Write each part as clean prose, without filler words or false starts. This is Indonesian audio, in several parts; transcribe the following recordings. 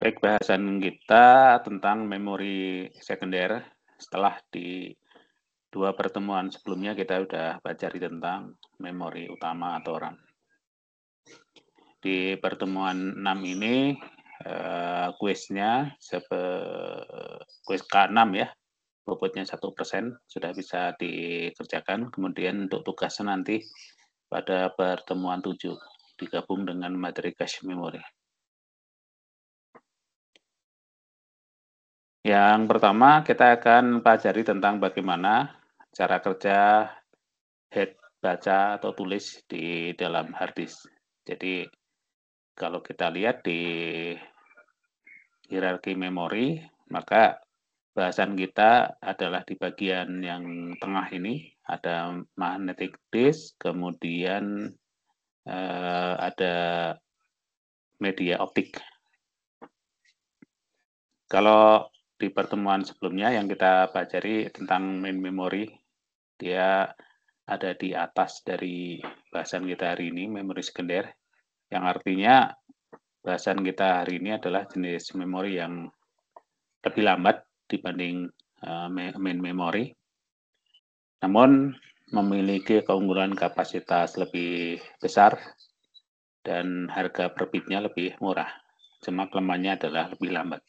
Baik, bahasan kita tentang memori sekunder. Setelah di dua pertemuan sebelumnya kita sudah pelajari tentang memori utama atau RAM. Di pertemuan 6 ini kuisnya kuis K6 ya, bobotnya 1% sudah bisa dikerjakan. Kemudian untuk tugasnya nanti pada pertemuan 7 digabung dengan materi cache memory. Yang pertama, kita akan pelajari tentang bagaimana cara kerja head baca atau tulis di dalam hard disk. Jadi, kalau kita lihat di hierarki memori, maka bahasan kita adalah di bagian yang tengah ini, ada magnetic disk, kemudian ada media optik. Kalau di pertemuan sebelumnya yang kita pelajari tentang main memory, dia ada di atas dari bahasan kita hari ini, memori sekunder, yang artinya bahasan kita hari ini adalah jenis memori yang lebih lambat dibanding main memory, namun memiliki keunggulan kapasitas lebih besar dan harga per bitnya lebih murah. Cuma kelemahannya adalah lebih lambat.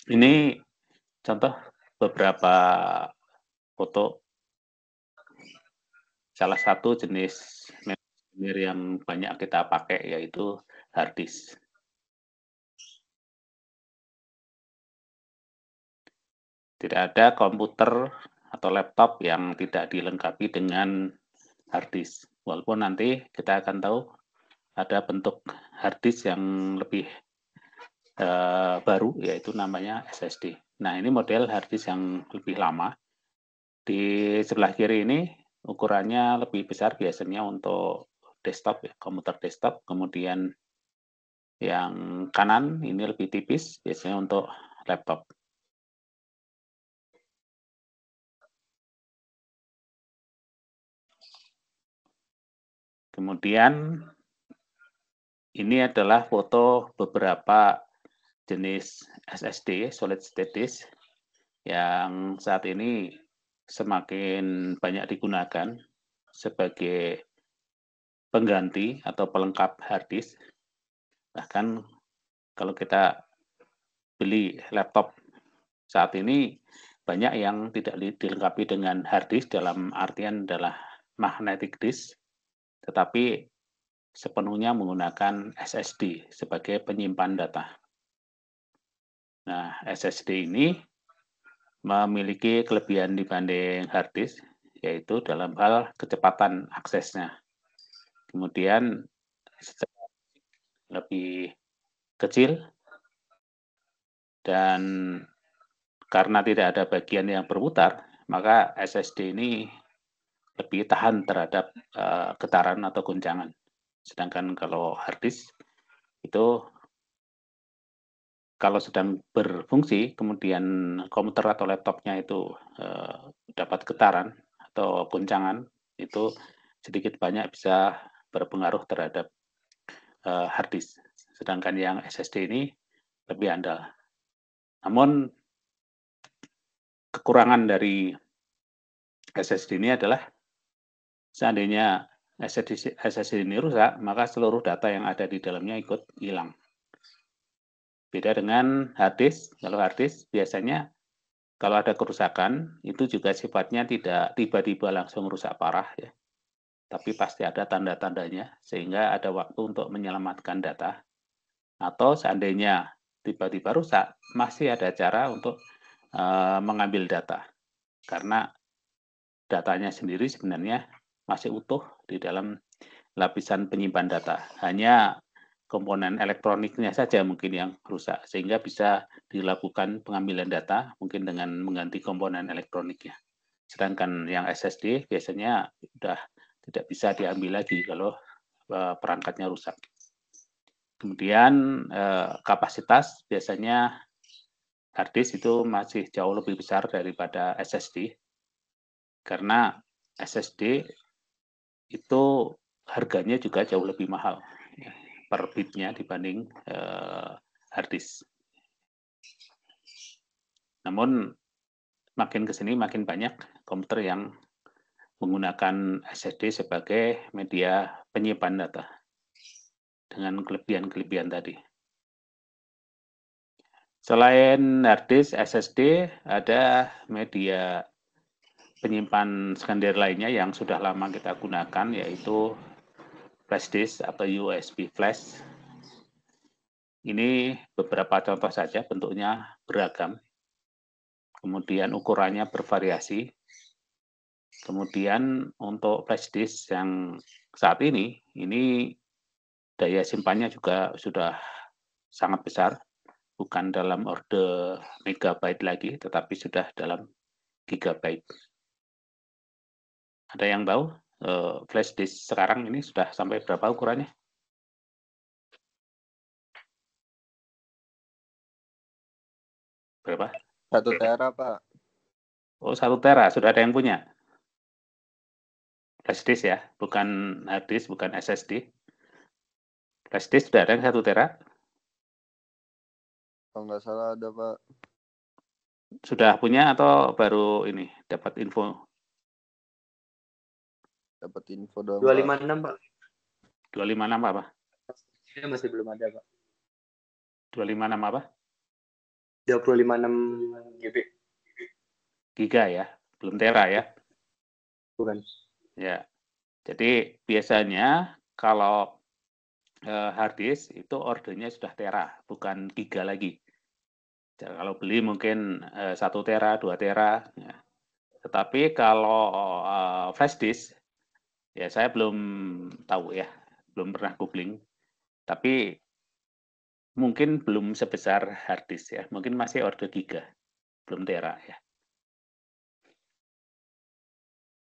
Ini contoh beberapa foto salah satu jenis memori yang banyak kita pakai yaitu hard disk. Tidak ada komputer atau laptop yang tidak dilengkapi dengan hard disk. Walaupun nanti kita akan tahu ada bentuk hard disk yang lebih baru, yaitu namanya SSD. Nah, ini model hard disk yang lebih lama. Di sebelah kiri ini ukurannya lebih besar biasanya untuk desktop, ya, komputer desktop. Kemudian yang kanan ini lebih tipis, biasanya untuk laptop. Kemudian ini adalah foto beberapa jenis SSD, solid state disk, yang saat ini semakin banyak digunakan sebagai pengganti atau pelengkap hard disk. Bahkan kalau kita beli laptop saat ini banyak yang tidak dilengkapi dengan hard disk dalam artian adalah magnetic disk, tetapi sepenuhnya menggunakan SSD sebagai penyimpan data. Nah, SSD ini memiliki kelebihan dibanding hard disk, yaitu dalam hal kecepatan aksesnya. Kemudian lebih kecil, dan karena tidak ada bagian yang berputar, maka SSD ini lebih tahan terhadap getaran atau guncangan. Sedangkan kalau hard disk itu kalau sedang berfungsi, kemudian komputer atau laptopnya itu dapat getaran atau guncangan, itu sedikit banyak bisa berpengaruh terhadap hard disk. Sedangkan yang SSD ini lebih andal. Namun kekurangan dari SSD ini adalah seandainya SSD ini rusak, maka seluruh data yang ada di dalamnya ikut hilang. Beda dengan hard disk, kalau hard disk biasanya kalau ada kerusakan, itu juga sifatnya tidak tiba-tiba langsung rusak parah ya. Tapi pasti ada tanda-tandanya, sehingga ada waktu untuk menyelamatkan data. Atau seandainya tiba-tiba rusak, masih ada cara untuk mengambil data. Karena datanya sendiri sebenarnya masih utuh di dalam lapisan penyimpan data. Hanya komponen elektroniknya saja mungkin yang rusak, sehingga bisa dilakukan pengambilan data mungkin dengan mengganti komponen elektroniknya. Sedangkan yang SSD biasanya sudah tidak bisa diambil lagi kalau perangkatnya rusak. Kemudian kapasitas biasanya hard disk itu masih jauh lebih besar daripada SSD, karena SSD itu harganya juga jauh lebih mahal. per bitnya dibanding hard disk. Namun makin ke sini makin banyak komputer yang menggunakan SSD sebagai media penyimpan data dengan kelebihan-kelebihan tadi. Selain hard disk, SSD, ada media penyimpan sekunder lainnya yang sudah lama kita gunakan, yaitu flash disk atau USB flash. Ini beberapa contoh saja, bentuknya beragam. Kemudian ukurannya bervariasi. Kemudian untuk flash disk yang saat ini daya simpannya juga sudah sangat besar, bukan dalam orde megabyte lagi, tetapi sudah dalam gigabyte. Ada yang tahu flash disk sekarang ini sudah sampai berapa ukurannya? Berapa? 1 tera, Pak. Oh, 1 tera, sudah ada yang punya? Flash disk ya, bukan hard disk, bukan SSD. Flash disk sudah ada yang 1 tera? Kalau nggak salah ada, Pak. Sudah punya atau baru ini dapat info? Dapat info doang, 256, Pak. 256 apa? Ini masih belum ada, Pak. 256 apa? 256 GB. Giga ya, belum tera ya? Bukan. Ya, jadi biasanya kalau hard disk itu ordernya sudah tera, bukan giga lagi. Jadi, kalau beli mungkin 1 tera, 2 tera. Ya. Tetapi kalau flash disk, ya saya belum tahu ya, belum pernah googling. Tapi mungkin belum sebesar hard disk ya, mungkin masih order giga, belum tera ya.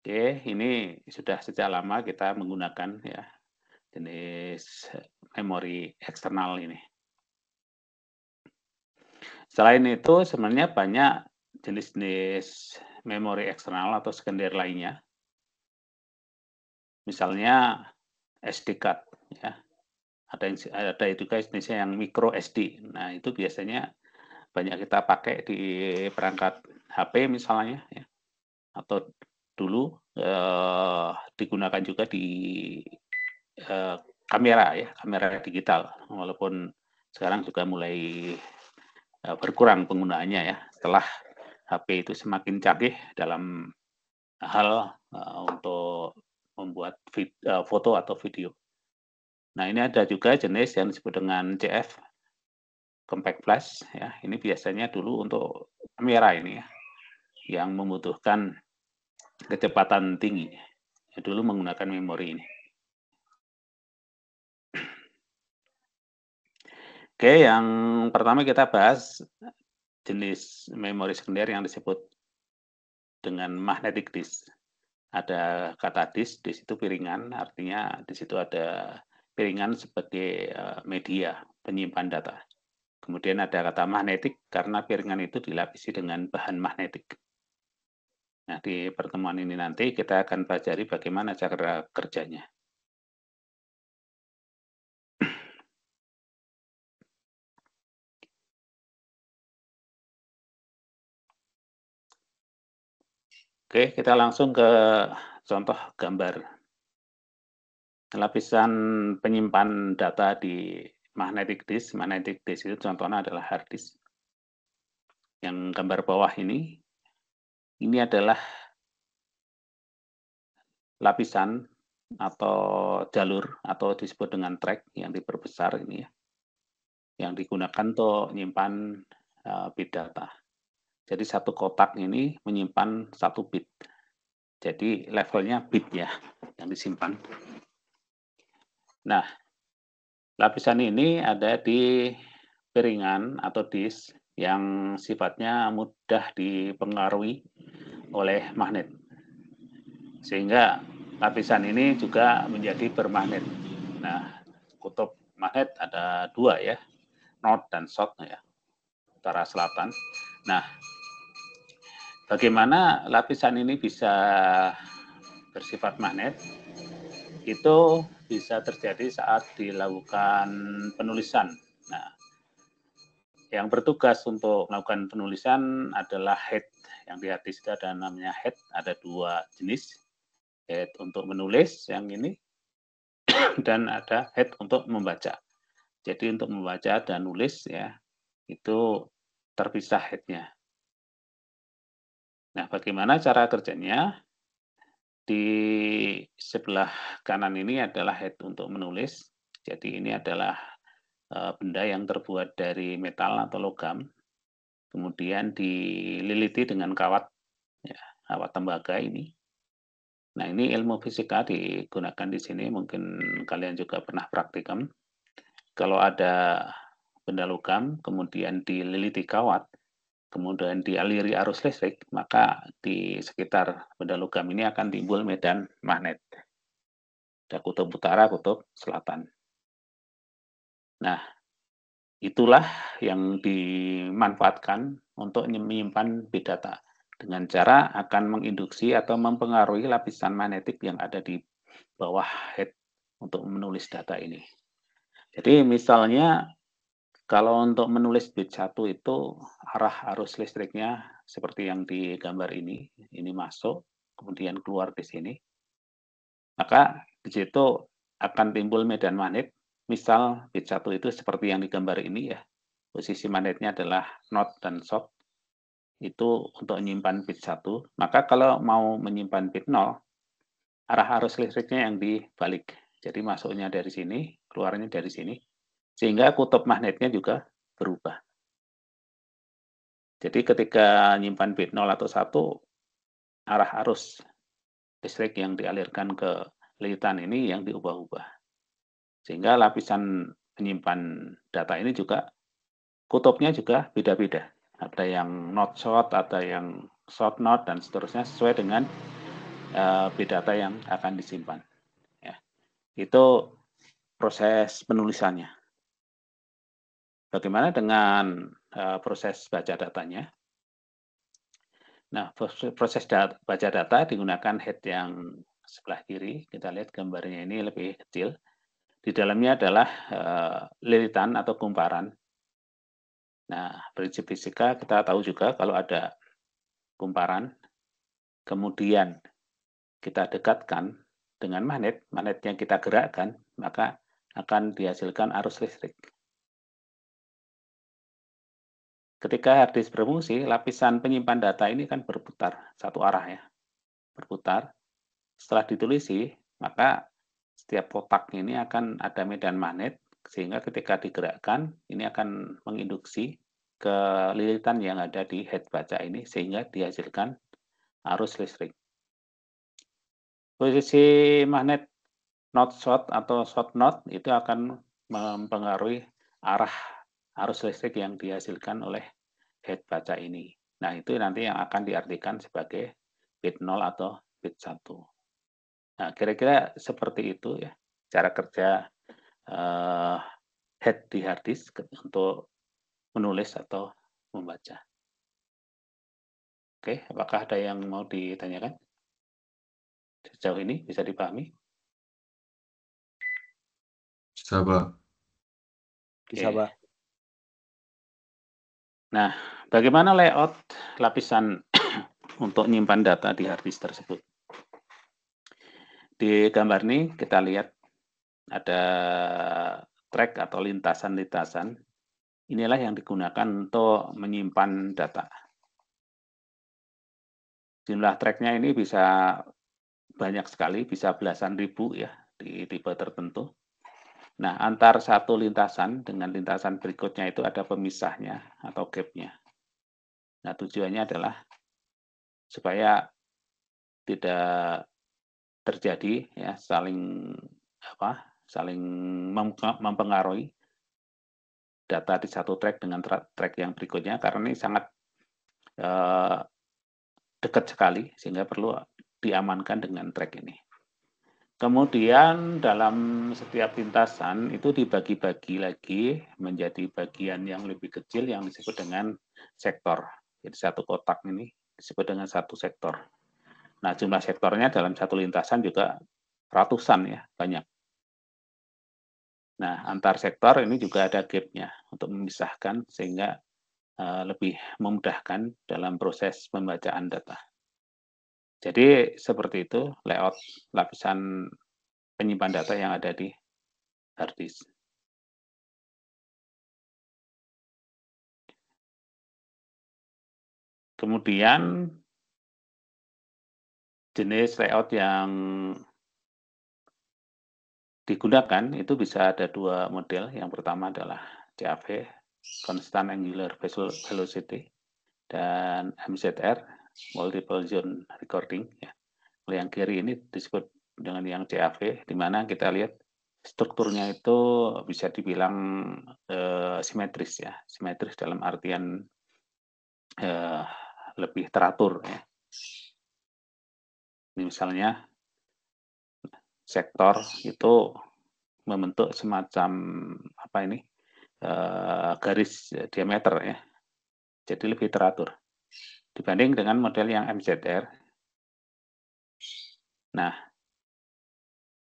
Oke, ini sudah sejak lama kita menggunakan ya jenis memori eksternal ini. Selain itu, sebenarnya banyak jenis-jenis memori eksternal atau sekunder lainnya. Misalnya SD card, ya. Ada juga jenisnya yang micro SD. Nah, itu biasanya banyak kita pakai di perangkat HP misalnya, ya. Atau dulu digunakan juga di kamera ya, kamera digital. Walaupun sekarang juga mulai berkurang penggunaannya ya, setelah HP itu semakin canggih dalam hal untuk membuat foto atau video. Nah, ini ada juga jenis yang disebut dengan CF, compact flash ya. Ini biasanya dulu untuk kamera ini ya, yang membutuhkan kecepatan tinggi. Ya, dulu menggunakan memori ini. Oke, yang pertama kita bahas jenis memori sekunder yang disebut dengan magnetic disk. Ada kata disk, disk itu piringan, artinya di situ ada piringan sebagai media penyimpan data. Kemudian ada kata magnetik karena piringan itu dilapisi dengan bahan magnetik. Nah, di pertemuan ini nanti kita akan pelajari bagaimana cara kerjanya. Oke, kita langsung ke contoh gambar. Lapisan penyimpan data di magnetic disk itu contohnya adalah hard disk. Yang gambar bawah ini adalah lapisan atau jalur atau disebut dengan track yang diperbesar ini ya, yang digunakan untuk menyimpan bit data. Jadi satu kotak ini menyimpan 1 bit. Jadi levelnya bit ya yang disimpan. Nah, lapisan ini ada di piringan atau disk yang sifatnya mudah dipengaruhi oleh magnet. Sehingga lapisan ini juga menjadi bermagnet. Nah, kutub magnet ada 2 ya, north dan south ya, utara selatan. Nah, bagaimana lapisan ini bisa bersifat magnet? Itu bisa terjadi saat dilakukan penulisan. Nah, yang bertugas untuk melakukan penulisan adalah head. Yang di hard disk itu ada namanya head, ada 2 jenis. Head untuk menulis yang ini, dan ada head untuk membaca. Jadi untuk membaca dan nulis ya, itu terpisah head-nya. Nah, bagaimana cara kerjanya? Di sebelah kanan ini adalah head untuk menulis. Jadi ini adalah benda yang terbuat dari metal atau logam. Kemudian dililiti dengan kawat, ya, kawat tembaga ini. Nah, ini ilmu fisika digunakan di sini. Mungkin kalian juga pernah praktikum. Kalau ada benda logam, kemudian dililiti kawat, kemudian dialiri arus listrik, maka di sekitar benda logam ini akan timbul medan magnet. Ada kutub utara, kutub selatan. Nah, itulah yang dimanfaatkan untuk menyimpan bit data dengan cara akan menginduksi atau mempengaruhi lapisan magnetik yang ada di bawah head untuk menulis data ini. Jadi misalnya kalau untuk menulis bit 1 itu arah arus listriknya seperti yang di gambar ini masuk, kemudian keluar di sini. Maka di situ akan timbul medan magnet. Misal bit 1 itu seperti yang di gambar ini ya. Posisi magnetnya adalah north dan south. Itu untuk menyimpan bit 1. Maka kalau mau menyimpan bit 0, arah arus listriknya yang dibalik. Jadi masuknya dari sini, keluarnya dari sini. Sehingga kutub magnetnya juga berubah. Jadi ketika menyimpan bit 0 atau 1, arah arus listrik yang dialirkan ke lilitan ini yang diubah-ubah. Sehingga lapisan penyimpan data ini juga kutubnya juga beda-beda. Ada yang north south, ada yang south north, dan seterusnya sesuai dengan bit data yang akan disimpan. Ya. Itu proses penulisannya. Bagaimana dengan proses baca datanya? Nah, proses baca data digunakan head yang sebelah kiri. Kita lihat gambarnya ini lebih kecil. Di dalamnya adalah lilitan atau kumparan. Nah, prinsip fisika kita tahu juga kalau ada kumparan, kemudian kita dekatkan dengan magnet, magnet yang kita gerakkan, maka akan dihasilkan arus listrik. Ketika hard disk berfungsi, lapisan penyimpan data ini kan berputar satu arah ya, berputar. Setelah ditulisi, maka setiap kotak ini akan ada medan magnet, sehingga ketika digerakkan, ini akan menginduksi ke lilitan yang ada di head baca ini, sehingga dihasilkan arus listrik. Posisi magnet north south atau south north itu akan mempengaruhi arah arus listrik yang dihasilkan oleh head baca ini. Nah, itu nanti yang akan diartikan sebagai bit 0 atau bit 1. Nah, kira-kira seperti itu ya cara kerja head di hard disk untuk menulis atau membaca. Oke, apakah ada yang mau ditanyakan? Sejauh ini bisa dipahami? Bisa, Pak. Bisa, Pak. Nah, bagaimana layout lapisan untuk menyimpan data di hard disk tersebut? Di gambar ini kita lihat ada track atau lintasan-lintasan. Inilah yang digunakan untuk menyimpan data. Jumlah tracknya ini bisa banyak sekali, bisa belasan ribu ya di tipe tertentu. Nah, antar satu lintasan dengan lintasan berikutnya itu ada pemisahnya atau gap-nya. Nah, tujuannya adalah supaya tidak terjadi ya saling mempengaruhi data di satu track dengan track yang berikutnya, karena ini sangat dekat sekali sehingga perlu diamankan dengan track ini. Kemudian dalam setiap lintasan itu dibagi-bagi lagi menjadi bagian yang lebih kecil yang disebut dengan sektor. Jadi satu kotak ini disebut dengan satu sektor. Nah, jumlah sektornya dalam satu lintasan juga ratusan ya, banyak. Nah, antar sektor ini juga ada gap-nya untuk memisahkan sehingga lebih memudahkan dalam proses pembacaan data. Jadi seperti itu layout lapisan penyimpan data yang ada di hard disk. Kemudian jenis layout yang digunakan itu bisa ada dua model. Yang pertama adalah CAV, Constant Angular Velocity, dan MZR, Multiple Zone Recording. Ya. Yang kiri ini disebut dengan yang CAV, di mana kita lihat strukturnya itu bisa dibilang simetris ya, simetris dalam artian lebih teratur ya. Ini misalnya sektor itu membentuk semacam apa ini garis diameter ya, jadi lebih teratur dibanding dengan model yang MZR. Nah,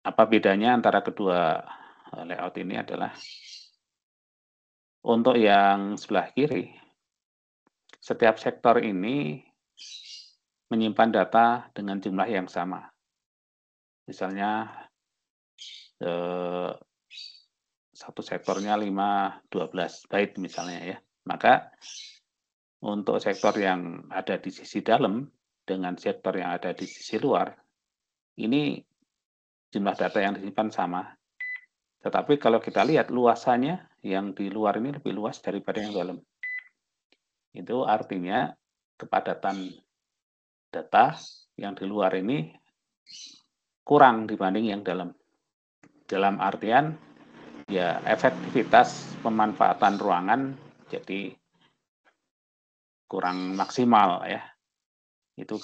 apa bedanya antara kedua layout ini adalah untuk yang sebelah kiri, setiap sektor ini menyimpan data dengan jumlah yang sama. Misalnya satu sektornya 12 byte misalnya ya. Maka untuk sektor yang ada di sisi dalam dengan sektor yang ada di sisi luar, ini jumlah data yang disimpan sama. Tetapi kalau kita lihat luasannya, yang di luar ini lebih luas daripada yang dalam. Itu artinya kepadatan data yang di luar ini kurang dibanding yang dalam. Dalam artian ya efektivitas pemanfaatan ruangan jadi kurang maksimal ya. Itu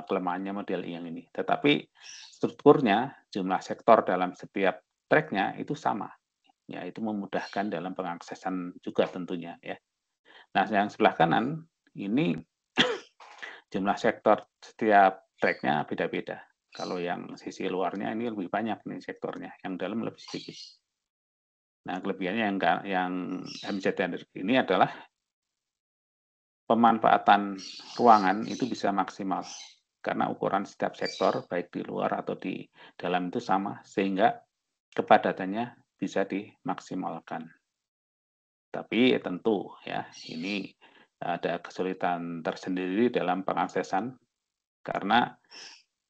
kelemahannya model yang ini. Tetapi strukturnya, jumlah sektor dalam setiap tracknya itu sama. Ya, itu memudahkan dalam pengaksesan juga tentunya ya. Nah, yang sebelah kanan ini jumlah sektor setiap tracknya beda-beda. Kalau yang sisi luarnya ini lebih banyak nih sektornya, yang dalam lebih sedikit. Nah, kelebihannya yang MZR ini adalah pemanfaatan ruangan itu bisa maksimal karena ukuran setiap sektor baik di luar atau di dalam itu sama sehingga kepadatannya bisa dimaksimalkan. Tapi tentu ya ini ada kesulitan tersendiri dalam pengaksesan karena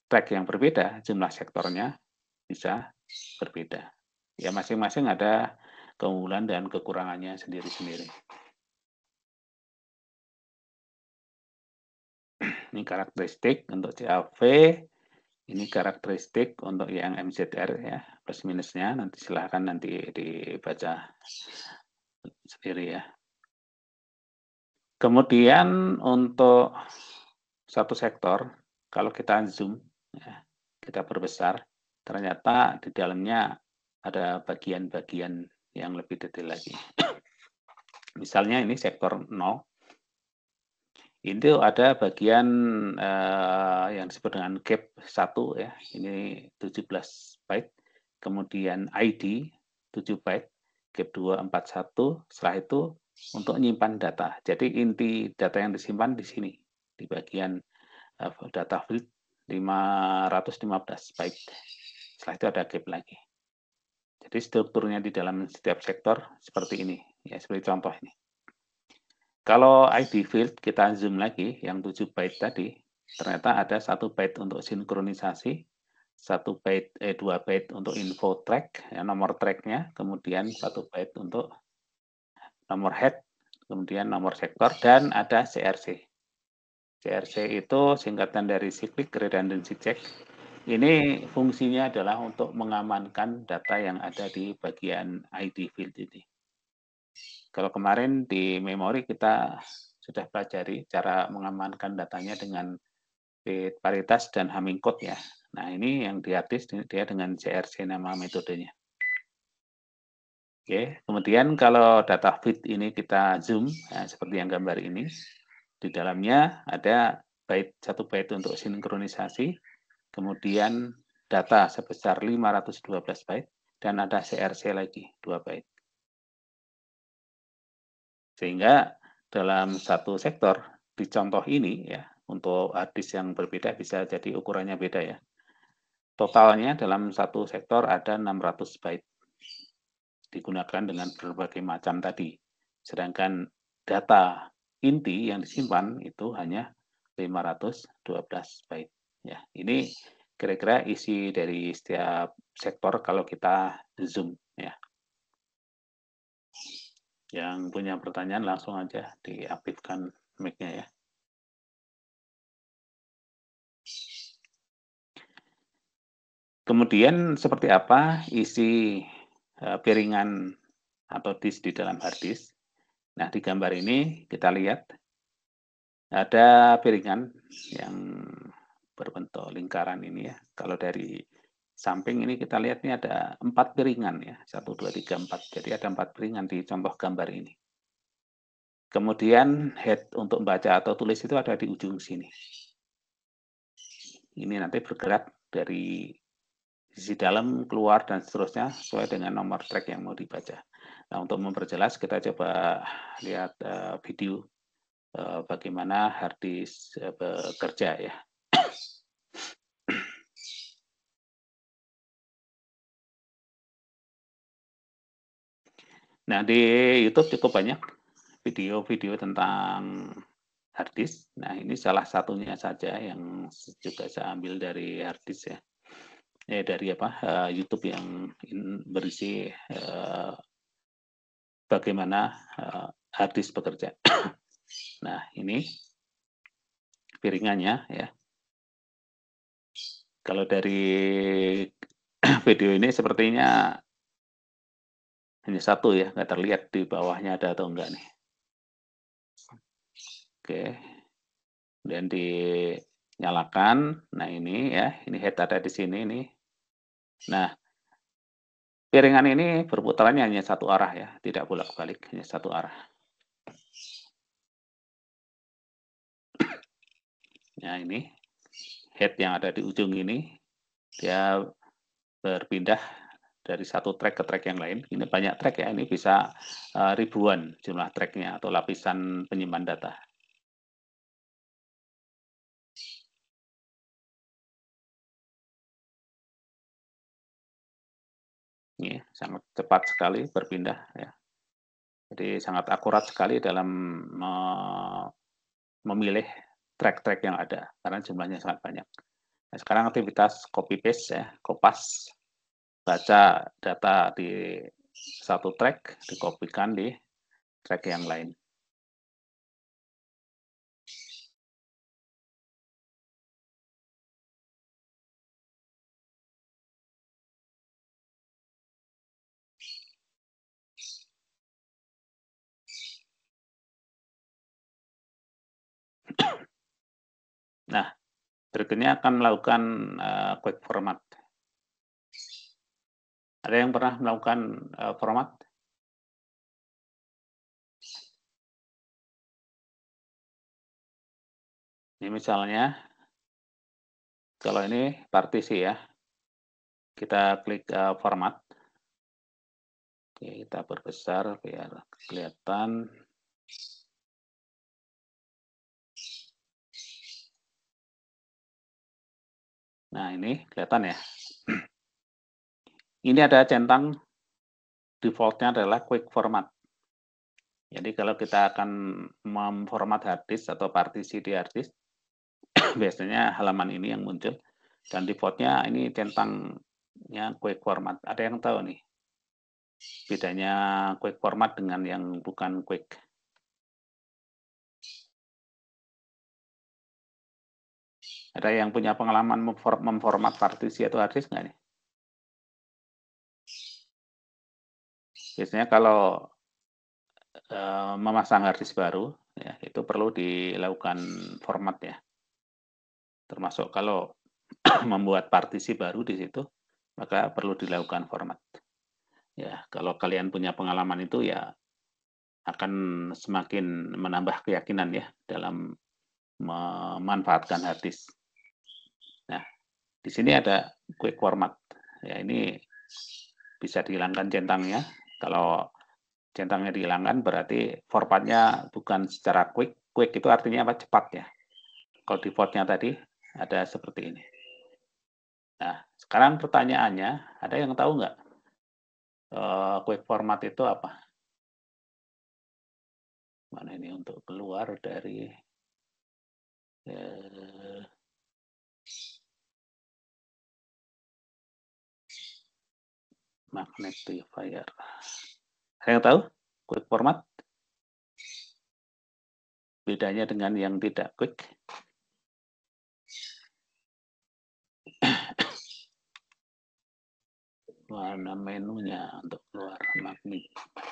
track yang berbeda jumlah sektornya bisa berbeda. Ya masing-masing ada keunggulan dan kekurangannya sendiri-sendiri. Ini karakteristik untuk CAV, ini karakteristik untuk yang MZR ya, plus minusnya nanti silahkan nanti dibaca sendiri ya. Kemudian untuk satu sektor, kalau kita zoom, ya, kita perbesar, ternyata di dalamnya ada bagian-bagian yang lebih detail lagi. Misalnya ini sektor 0, itu ada bagian yang disebut dengan gap 1 ya, ini 17 byte, kemudian ID 7 byte, gap 2 41, setelah itu untuk menyimpan data. Jadi inti data yang disimpan di sini, di bagian data field 515 byte. Setelah itu ada gap lagi. Jadi strukturnya di dalam setiap sektor seperti ini, ya seperti contoh ini. Kalau ID field kita zoom lagi yang 7 byte tadi, ternyata ada 1 byte untuk sinkronisasi, 2 byte untuk info track, ya, nomor tracknya, kemudian 1 byte untuk nomor head, kemudian nomor sektor, dan ada CRC. CRC itu singkatan dari Cyclic Redundancy Check. Ini fungsinya adalah untuk mengamankan data yang ada di bagian ID field ini. Kalau kemarin di memori kita sudah pelajari cara mengamankan datanya dengan bit paritas dan Hamming code ya. Nah ini yang di hard disk dia dengan CRC nama metodenya. Oke, kemudian kalau data feed ini kita zoom, ya, seperti yang gambar ini, di dalamnya ada byte 1 byte untuk sinkronisasi, kemudian data sebesar 512 byte, dan ada CRC lagi 2 byte. Sehingga dalam satu sektor di contoh ini ya, untuk hard disk yang berbeda bisa jadi ukurannya beda ya. Totalnya dalam satu sektor ada 600 byte digunakan dengan berbagai macam tadi. Sedangkan data inti yang disimpan itu hanya 512 byte. Ya, ini kira-kira isi dari setiap sektor kalau kita zoom ya. Yang punya pertanyaan langsung aja diaktifkan mic-nya ya. Kemudian seperti apa isi piringan atau disk di dalam hard disk? Nah, di gambar ini kita lihat ada piringan yang berbentuk lingkaran ini ya. Kalau dari samping ini kita lihat ini ada 4 piringan ya. 1, 2, 3, 4. Jadi ada 4 piringan di contoh gambar ini. Kemudian head untuk membaca atau tulis itu ada di ujung sini. Ini nanti bergerak dari sisi dalam, keluar, dan seterusnya sesuai dengan nomor track yang mau dibaca. Nah, untuk memperjelas kita coba lihat video bagaimana hard disk bekerja ya. Nah, di YouTube cukup banyak video-video tentang hard disk. Nah, ini salah satunya saja yang juga saya ambil dari hard disk ya. Dari YouTube yang berisi bagaimana hard disk bekerja. Nah, ini piringannya ya. Kalau dari video ini sepertinya hanya satu ya, nggak terlihat di bawahnya ada atau enggak nih. Oke, dan dinyalakan. Nah ini ya, ini head ada di sini nih. Nah, piringan ini berputarannya hanya satu arah ya, tidak bolak-balik, hanya satu arah. Nah ini head yang ada di ujung ini, dia berpindah dari satu track ke track yang lain. Ini banyak track ya, ini bisa ribuan jumlah tracknya atau lapisan penyimpan data. Ini sangat cepat sekali berpindah ya. Jadi sangat akurat sekali dalam memilih track-track yang ada karena jumlahnya sangat banyak. Nah, sekarang aktivitas copy paste ya, kopas, baca data di satu track, dikopikan di track yang lain. Nah, berikutnya akan melakukan quick format. Ada yang pernah melakukan format? Ini misalnya, kalau ini partisi ya, kita klik format. Oke, kita perbesar biar kelihatan. Nah, ini kelihatan ya. Ini ada centang defaultnya adalah quick format. Jadi kalau kita akan memformat hard disk atau partisi di hard disk, biasanya halaman ini yang muncul. Dan defaultnya ini centangnya quick format. Ada yang tahu nih bedanya quick format dengan yang bukan quick? Ada yang punya pengalaman memformat partisi atau hard disk nggak nih? Biasanya kalau memasang hard disk baru, ya, itu perlu dilakukan format ya. Termasuk kalau membuat partisi baru di situ, maka perlu dilakukan format. Ya, kalau kalian punya pengalaman itu ya akan semakin menambah keyakinan ya dalam memanfaatkan hard disk. Nah, di sini ada quick format. Ya, ini bisa dihilangkan centangnya. Kalau centangnya dihilangkan berarti formatnya bukan secara quick. Quick itu artinya apa? Cepat ya. Kalau defaultnya tadi ada seperti ini. Nah, sekarang pertanyaannya, ada yang tahu nggak quick format itu apa? Mana ini untuk keluar dari magnifier. Ada yang tahu quick format? Bedanya dengan yang tidak quick? Warna menunya untuk keluar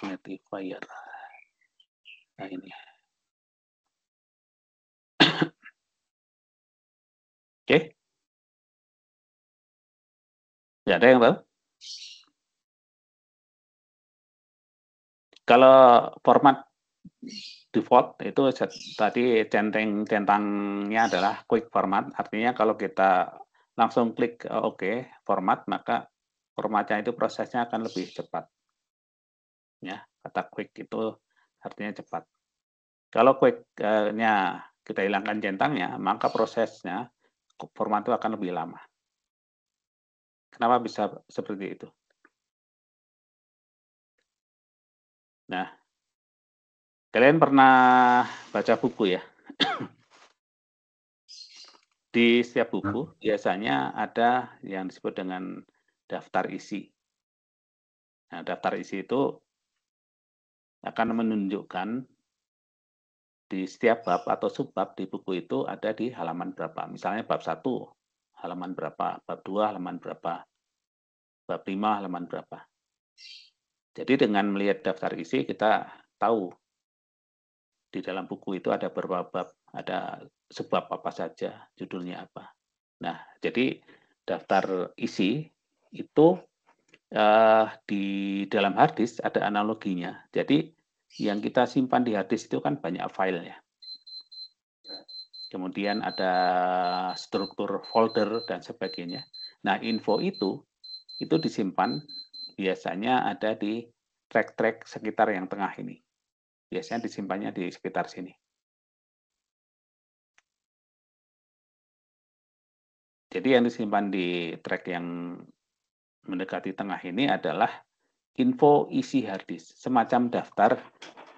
magnifier. Nah ini. Oke. Ya, ada yang tahu? Kalau format default itu tadi centangnya adalah quick format, artinya kalau kita langsung klik OK format, maka formatnya itu prosesnya akan lebih cepat. Ya, kata quick itu artinya cepat. Kalau quick-nya kita hilangkan centangnya, maka prosesnya format itu akan lebih lama. Kenapa bisa seperti itu? Nah, kalian pernah baca buku ya? Di setiap buku biasanya ada yang disebut dengan daftar isi. Nah, daftar isi itu akan menunjukkan di setiap bab atau subbab di buku itu ada di halaman berapa. Misalnya bab 1 halaman berapa, bab 2 halaman berapa, bab 5 halaman berapa. Jadi dengan melihat daftar isi kita tahu di dalam buku itu ada berapa bab, ada sebab apa saja, judulnya apa. Nah, jadi daftar isi itu di dalam hard disk ada analoginya. Jadi yang kita simpan di hard disk itu kan banyak file ya. Kemudian ada struktur folder dan sebagainya. Nah, info itu disimpan biasanya ada di track-track sekitar yang tengah ini. Biasanya disimpannya di sekitar sini. Jadi yang disimpan di track yang mendekati tengah ini adalah info isi hard disk, semacam daftar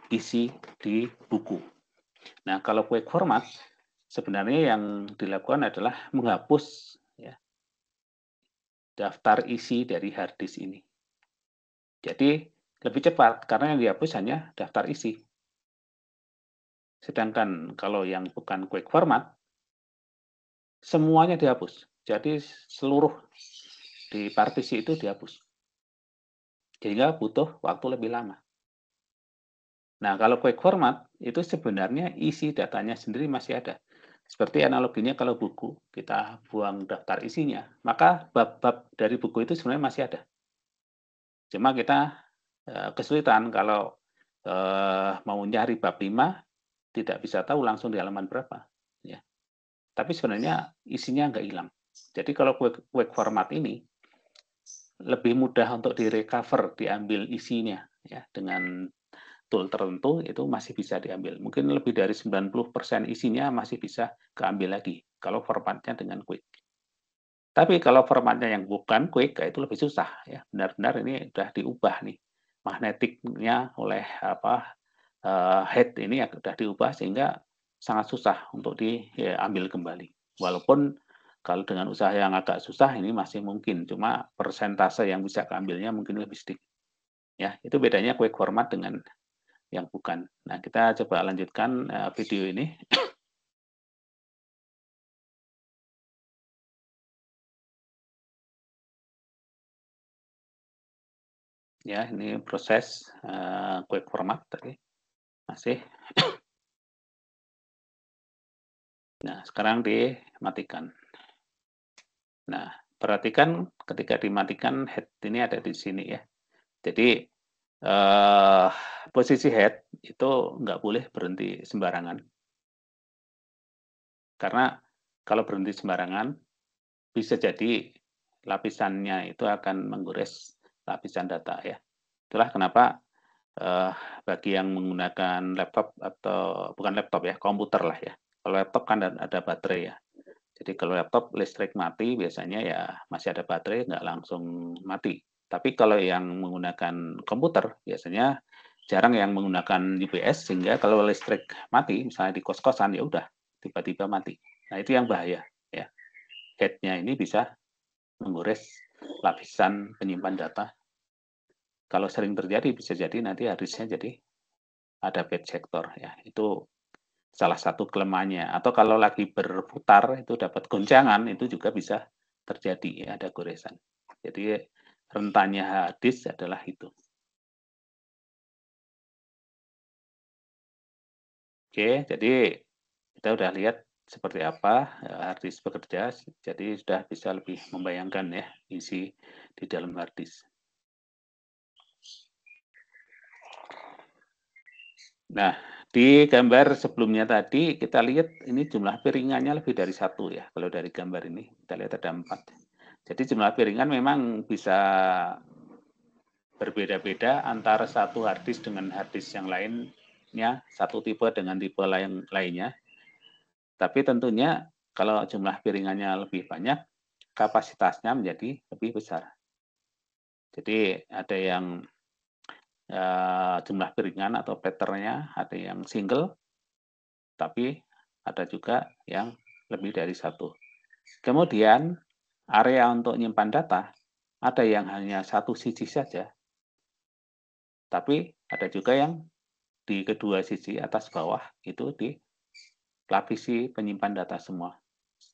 isi di buku. Nah, kalau quick format, sebenarnya yang dilakukan adalah menghapus ya, daftar isi dari hard disk ini. Jadi lebih cepat karena yang dihapus hanya daftar isi. Sedangkan kalau yang bukan quick format, semuanya dihapus. Jadi seluruh di partisi itu dihapus. Sehingga butuh waktu lebih lama. Nah, kalau quick format itu sebenarnya isi datanya sendiri masih ada. Seperti analoginya kalau buku, kita buang daftar isinya, maka bab-bab dari buku itu sebenarnya masih ada. Cuma kita kesulitan kalau mau nyari bab 5, tidak bisa tahu langsung di halaman berapa. Ya. Tapi sebenarnya isinya nggak hilang. Jadi kalau quick format ini, lebih mudah untuk direcover, diambil isinya. Ya, dengan tool tertentu itu masih bisa diambil. Mungkin lebih dari 90% isinya masih bisa keambil lagi kalau formatnya dengan quick. Tapi kalau formatnya yang bukan quick, itu lebih susah ya. Benar-benar ini sudah diubah nih magnetiknya oleh head ini sudah diubah sehingga sangat susah untuk diambil kembali. Walaupun kalau dengan usaha yang agak susah ini masih mungkin, cuma persentase yang bisa keambilnya mungkin lebih sedikit. Ya, itu bedanya quick format dengan yang bukan. Nah, kita coba lanjutkan video ini. Ya, ini proses quick format tadi. Masih. Nah, sekarang dimatikan. Nah, perhatikan ketika dimatikan head ini ada di sini ya. Jadi posisi head itu nggak boleh berhenti sembarangan. Karena kalau berhenti sembarangan, bisa jadi lapisannya itu akan menggores lapisan data ya. Itulah kenapa bagi yang menggunakan laptop atau bukan laptop ya, komputer lah ya. Kalau laptop kan ada baterai ya. Jadi kalau laptop listrik mati biasanya ya masih ada baterai, nggak langsung mati. Tapi kalau yang menggunakan komputer biasanya jarang yang menggunakan UPS, sehingga kalau listrik mati misalnya di kos-kosan ya udah tiba-tiba mati. Nah itu yang bahaya ya. Head-nya ini bisa menggores lapisan penyimpan data. Kalau sering terjadi bisa jadi nanti harddisknya jadi ada bad sector ya. Itu salah satu kelemahannya. Atau kalau lagi berputar itu dapat goncangan, itu juga bisa terjadi ya, ada goresan. Jadi rentannya harddisk adalah itu. Oke, jadi kita udah lihat seperti apa harddisk bekerja, jadi sudah bisa lebih membayangkan ya isi di dalam harddisk. Nah, di gambar sebelumnya tadi kita lihat ini jumlah piringannya lebih dari 1 ya. Kalau dari gambar ini kita lihat ada 4. Jadi jumlah piringan memang bisa berbeda-beda antara satu harddisk dengan harddisk yang lainnya, satu tipe dengan tipe lainnya. Tapi tentunya kalau jumlah piringannya lebih banyak, kapasitasnya menjadi lebih besar. Jadi ada yang jumlah piringan atau pattern-nya ada yang single, tapi ada juga yang lebih dari 1. Kemudian area untuk menyimpan data ada yang hanya 1 sisi saja, tapi ada juga yang di kedua sisi atas bawah itu dilapisi penyimpan data semua.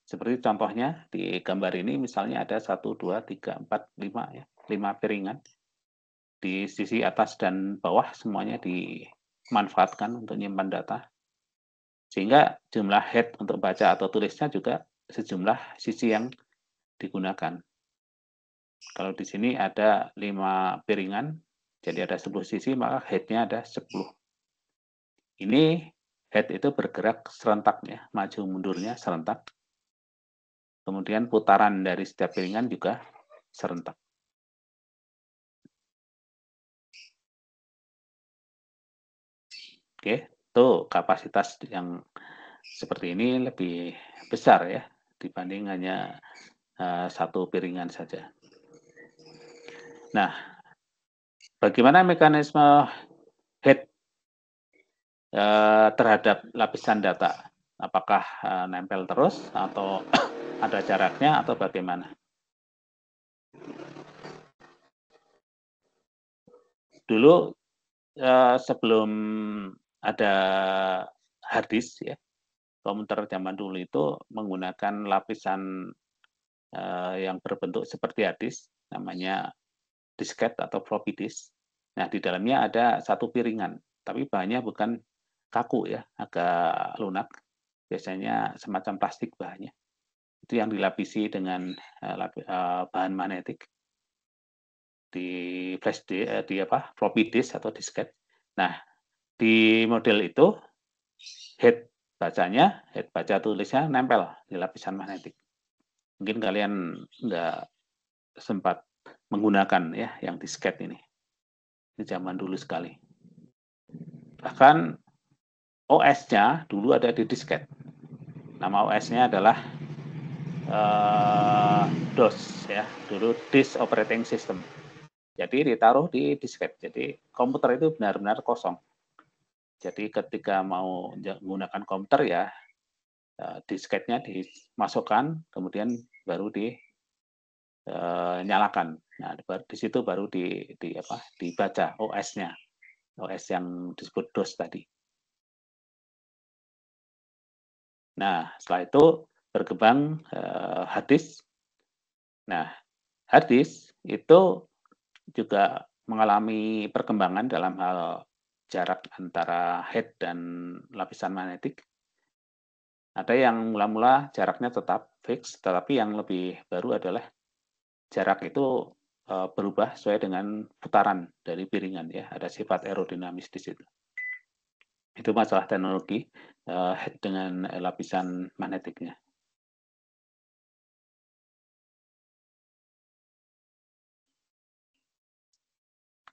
Seperti contohnya di gambar ini misalnya ada 1, 2, 3, 4, 5 ya, 5 piringan. Di sisi atas dan bawah semuanya dimanfaatkan untuk menyimpan data. Sehingga jumlah head untuk baca atau tulisnya juga sejumlah sisi yang digunakan. Kalau di sini ada 5 piringan, jadi ada 10 sisi, maka head-nya ada 10. Ini head itu bergerak serentak ya, maju mundurnya serentak. Kemudian putaran dari setiap piringan juga serentak. Oke, itu kapasitas yang seperti ini lebih besar ya dibanding hanya satu piringan saja. Nah, bagaimana mekanisme head terhadap lapisan data? Apakah nempel terus atau ada jaraknya atau bagaimana? Dulu sebelum ada harddisk ya, komputer zaman dulu itu menggunakan lapisan yang berbentuk seperti harddisk, namanya disket atau floppy disk. Nah, di dalamnya ada satu piringan, tapi bahannya bukan kaku ya, agak lunak. Biasanya semacam plastik bahannya. Itu yang dilapisi dengan bahan magnetik di flash di floppy disk atau disket. Nah, di model itu head baca tulisnya nempel di lapisan magnetik. Mungkin kalian nggak sempat menggunakan ya yang disket ini. Ini zaman dulu sekali. Bahkan OS-nya dulu ada di disket. Nama OS-nya adalah DOS ya, dulu Disk Operating System. Jadi ditaruh di disket. Jadi komputer itu benar-benar kosong. Jadi ketika mau menggunakan komputer ya disketnya dimasukkan, kemudian baru dinyalakan. Nah, di situ baru dibaca OS-nya, OS yang disebut DOS tadi. Nah, setelah itu berkembang harddisk. Nah, harddisk itu juga mengalami perkembangan dalam hal jarak antara head dan lapisan magnetik. Ada yang mula-mula jaraknya tetap fix, tetapi yang lebih baru adalah jarak itu berubah sesuai dengan putaran dari piringan ya, ada sifat aerodinamis di situ. Itu masalah teknologi head dengan lapisan magnetiknya.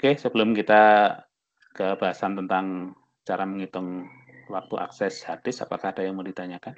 Oke, sebelum kita ke bahasan tentang cara menghitung waktu akses hard disk, apakah ada yang mau ditanyakan?